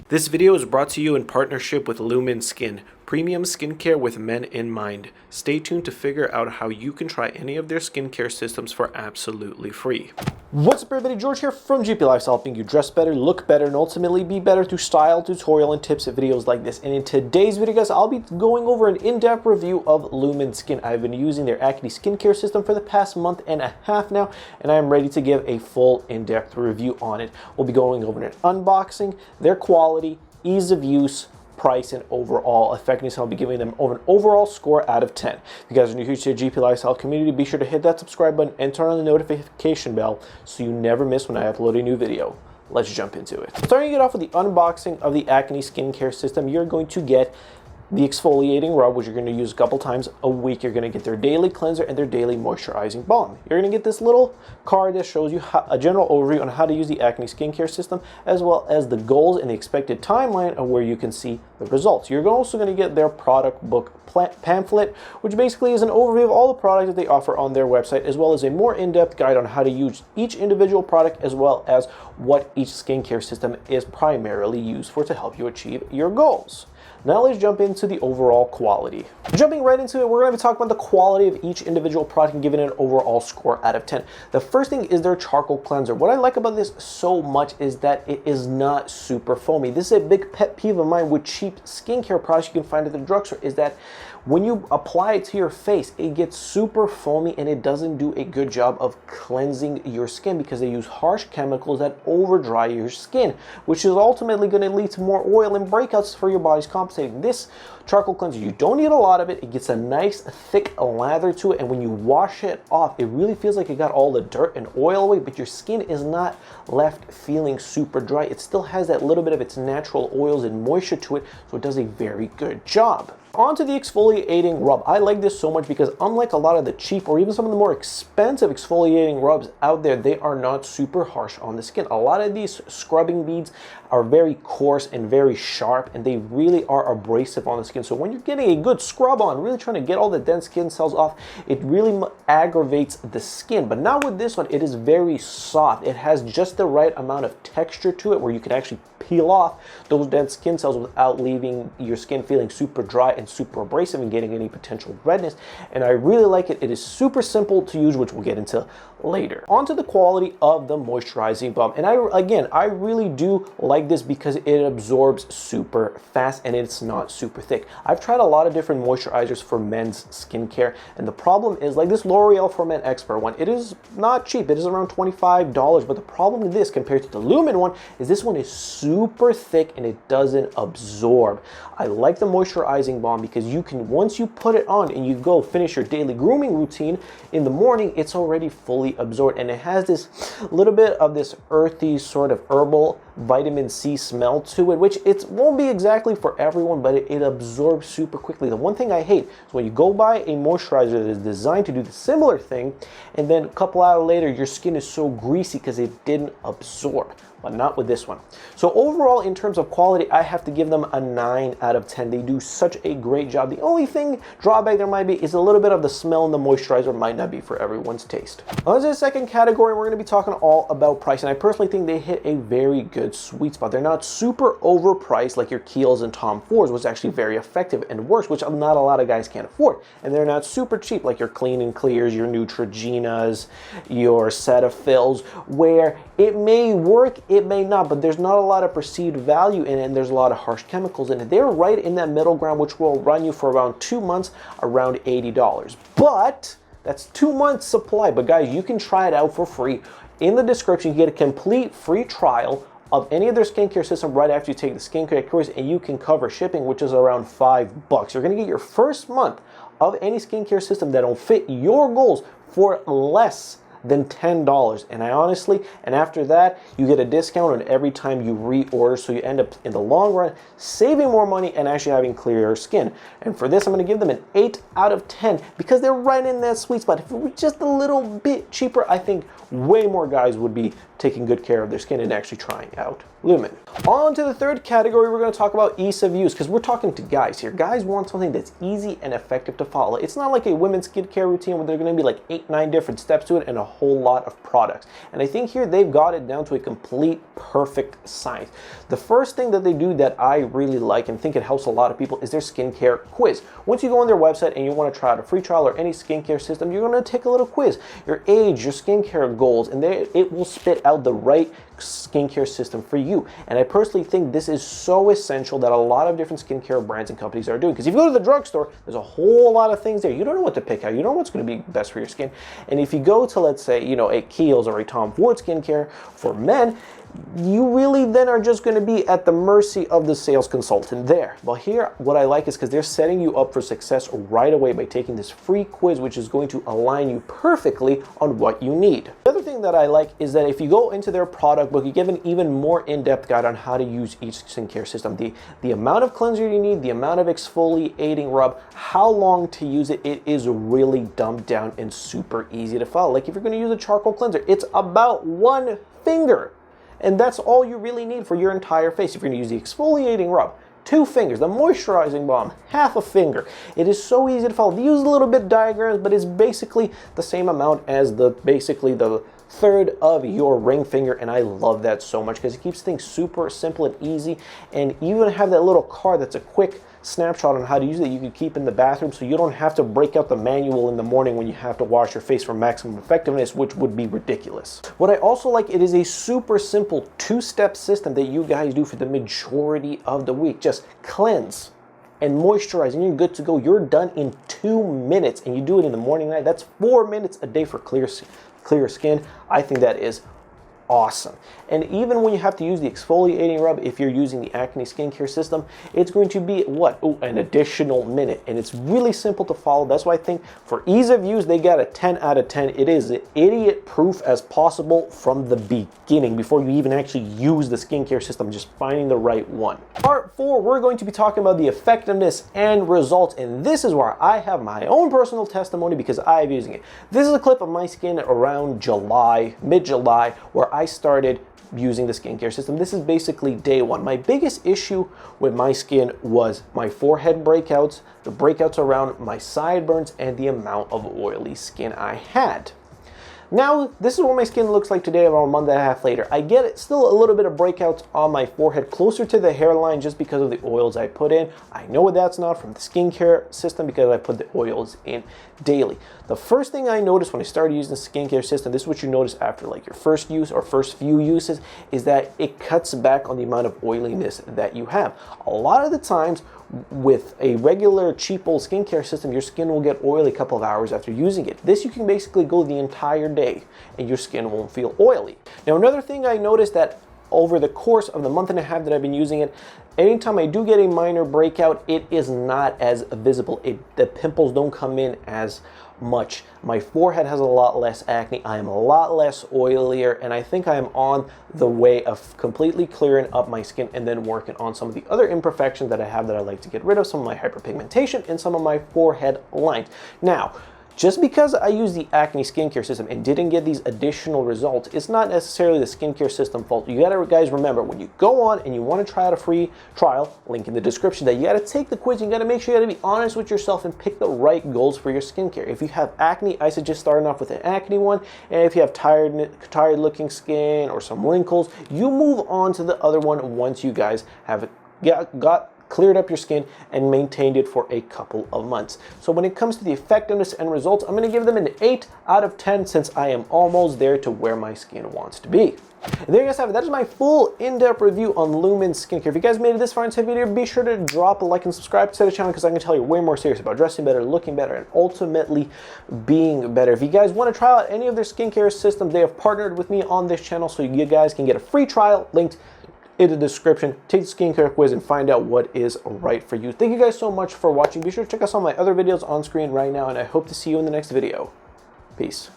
This video is brought to you in partnership with Lumin Skin, premium skincare with men in mind. Stay tuned to figure out how you can try any of their skincare systems for absolutely free. What's up everybody, George here from GP Lifestyle, helping you dress better, look better, and ultimately be better through style, tutorial, and tips and videos like this. And in today's video, guys, I'll be going over an in-depth review of Lumin Skin. I've been using their acne skincare system for the past month and a half now, and I am ready to give a full in-depth review on it. We'll be going over an unboxing, their quality, ease of use, price, and overall effectiveness. I'll be giving them an overall score out of 10. If you guys are new here to the GP Lifestyle community, be sure to hit that subscribe button and turn on the notification bell so you never miss when I upload a new video. Let's jump into it. Starting it off with the unboxing of the acne skincare system, you're going to get the exfoliating rub, which you're going to use a couple times a week. You're going to get their daily cleanser and their daily moisturizing balm. You're going to get this little card that shows you a general overview on how to use the acne skincare system, as well as the goals and the expected timeline of where you can see the results. You're also going to get their product book pamphlet, which basically is an overview of all the products that they offer on their website, as well as a more in-depth guide on how to use each individual product, as well as what each skincare system is primarily used for to help you achieve your goals. Now let's jump into the overall quality. Jumping right into it, we're going to be talking about the quality of each individual product and giving it an overall score out of 10. The first thing is their charcoal cleanser. What I like about this so much is that it is not super foamy. This is a big pet peeve of mine with cheap skincare products you can find at the drugstore, is that when you apply it to your face, it gets super foamy and it doesn't do a good job of cleansing your skin because they use harsh chemicals that over dry your skin, which is ultimately going to lead to more oil and breakouts for your body's compensating. This charcoal cleanser, you don't need a lot of it. It gets a nice thick lather to it, and when you wash it off, it really feels like it got all the dirt and oil away, but your skin is not left feeling super dry. It still has that little bit of its natural oils and moisture to it, so it does a very good job. Onto the exfoliating rub. I like this so much because unlike a lot of the cheap or even some of the more expensive exfoliating rubs out there, they are not super harsh on the skin. A lot of these scrubbing beads are very coarse and very sharp, and they really are abrasive on the skin. So when you're getting a good scrub on, really trying to get all the dense skin cells off, it really aggravates the skin. But not with this one. It is very soft. It has just the right amount of texture to it where you can actually peel off those dense skin cells without leaving your skin feeling super dry and super abrasive and getting any potential redness. And I really like it. It is super simple to use, which we'll get into later. Onto the quality of the moisturizing balm. And I really do like this because it absorbs super fast and it's not super thick. I've tried a lot of different moisturizers for men's skincare, and the problem is, like this L'Oreal for Men Expert one, it is not cheap. It is around $25, but the problem with this compared to the Lumin one is this one is super thick and it doesn't absorb. I like the moisturizing balm because you can, once you put it on and you go finish your daily grooming routine in the morning, it's already fully absorbed, and it has this little bit of this earthy sort of herbal vitamin C smell to it, which it won't be exactly for everyone, but it absorbs super quickly. The one thing I hate is when you go buy a moisturizer that is designed to do the similar thing, and then a couple hours later your skin is so greasy because it didn't absorb. But not with this one. So overall, in terms of quality, I have to give them a 9 out of 10. They do such a great job. The only drawback there might be is a little bit of the smell, and the moisturizer might not be for everyone's taste. On to the second category, we're going to be talking all about price, and I personally think they hit a very good sweet spot. They're not super overpriced like your Kiehl's and Tom Fords, which is actually very effective and works, which not a lot of guys can afford. And they're not super cheap like your Clean and Clears, your Neutrogenas, your Cetaphils, where it may work, it may not, but there's not a lot of perceived value in it, and there's a lot of harsh chemicals in it. They're right in that middle ground, which will run you for around 2 months, around $80. But that's 2 months supply. But guys, you can try it out for free. In the description, you get a complete free trial of any of their skincare system right after you take the skincare course, and you can cover shipping, which is around $5. You're going to get your first month of any skincare system that'll fit your goals for less than $10. And and after that, you get a discount on every time you reorder, so you end up in the long run saving more money and actually having clearer skin. And for this, I'm going to give them an 8 out of 10 because they're right in that sweet spot. If it was just a little bit cheaper, I think way more guys would be taking good care of their skin and actually trying out Lumin. On to the third category, we're going to talk about ease of use, because we're talking to guys here. Guys want something that's easy and effective to follow. It's not like a women's skincare routine where there are going to be like 8-9 different steps to it and a whole lot of products. And I think here they've got it down to a complete perfect science. The first thing that they do that I really like and think it helps a lot of people is their skincare quiz. Once you go on their website and you want to try out a free trial or any skincare system, you're going to take a little quiz. Your age, your skincare goals, and it will spit out the right skincare system for you. And I personally think this is so essential that a lot of different skincare brands and companies are doing. Because if you go to the drugstore, there's a whole lot of things there. You don't know what to pick out. You don't know what's going to be best for your skin. And if you go to, let's say, a Kiehl's or a Tom Ford skincare for men, you really then are just going to be at the mercy of the sales consultant there. But here, what I like is because they're setting you up for success right away by taking this free quiz, which is going to align you perfectly on what you need. The other thing that I like is that if you go into their product book, you give an even more in-depth guide on how to use each skincare system. The amount of cleanser you need, the amount of exfoliating rub, how long to use it, it is really dumbed down and super easy to follow. Like if you're going to use a charcoal cleanser, it's about 1 finger. And that's all you really need for your entire face. If you're going to use the exfoliating rub, 2 fingers. The moisturizing balm, half a finger. It is so easy to follow. They use a little bit diagrams, but it's basically the same amount as basically the third of your ring finger, and I love that so much because it keeps things super simple and easy. And even have that little card that's a quick snapshot on how to use it you can keep in the bathroom, so you don't have to break out the manual in the morning when you have to wash your face for maximum effectiveness, which would be ridiculous. What I also like, it is a super simple 2-step system that you guys do for the majority of the week. Just cleanse and moisturize and you're good to go. You're done in 2 minutes, and you do it in the morning and night. That's 4 minutes a day for clear skin. I think that is awesome. And even when you have to use the exfoliating rub, if you're using the acne skincare system, it's going to be an additional minute, and it's really simple to follow. That's why I think for ease of use they got a 10 out of 10. It is idiot proof as possible from the beginning, before you even actually use the skincare system, just finding the right one. Part 4, we're going to be talking about the effectiveness and results, and this is where I have my own personal testimony because I'm using it. This is a clip of my skin around mid-July, where I started using the skincare system. This is basically day 1. My biggest issue with my skin was my forehead breakouts, the breakouts around my sideburns, and the amount of oily skin I had. Now, this is what my skin looks like today, about a month and a half later. I get it, still a little bit of breakouts on my forehead, closer to the hairline, just because of the oils I put in. I know that's not from the skincare system because I put the oils in daily. The first thing I noticed when I started using the skincare system, this is what you notice after like your first use or first few uses, is that it cuts back on the amount of oiliness that you have. A lot of the times with a regular cheap old skincare system, your skin will get oily a couple of hours after using it. This, you can basically go the entire day and your skin won't feel oily. Now, another thing I noticed that over the course of the month and a half that I've been using it, anytime I do get a minor breakout, it is not as visible. The pimples don't come in as much. My forehead has a lot less acne. I am a lot less oilier, and I think I am on the way of completely clearing up my skin and then working on some of the other imperfections that I have that I like to get rid of, some of my hyperpigmentation and some of my forehead lines. Now, just because I use the acne skincare system and didn't get these additional results, it's not necessarily the skincare system fault. You gotta, guys, remember, when you go on and you want to try out a free trial, link in the description, that you gotta take the quiz. You gotta make sure you gotta be honest with yourself and pick the right goals for your skincare. If you have acne, I suggest starting off with an acne one, and if you have tired looking skin or some wrinkles, you move on to the other one once you guys have cleared up your skin and maintained it for a couple of months. So when it comes to the effectiveness and results, I'm going to give them an 8 out of 10 since I am almost there to where my skin wants to be. And there you guys have it. That is my full in-depth review on Lumin Skincare. If you guys made it this far into the video, be sure to drop a like and subscribe to the channel, because I can tell you way more serious about dressing better, looking better, and ultimately being better. If you guys want to try out any of their skincare systems, they have partnered with me on this channel, so you guys can get a free trial linked in the description. Take the skincare quiz and find out what is right for you. Thank you guys so much for watching. Be sure to check out some of my other videos on screen right now, and I hope to see you in the next video. Peace.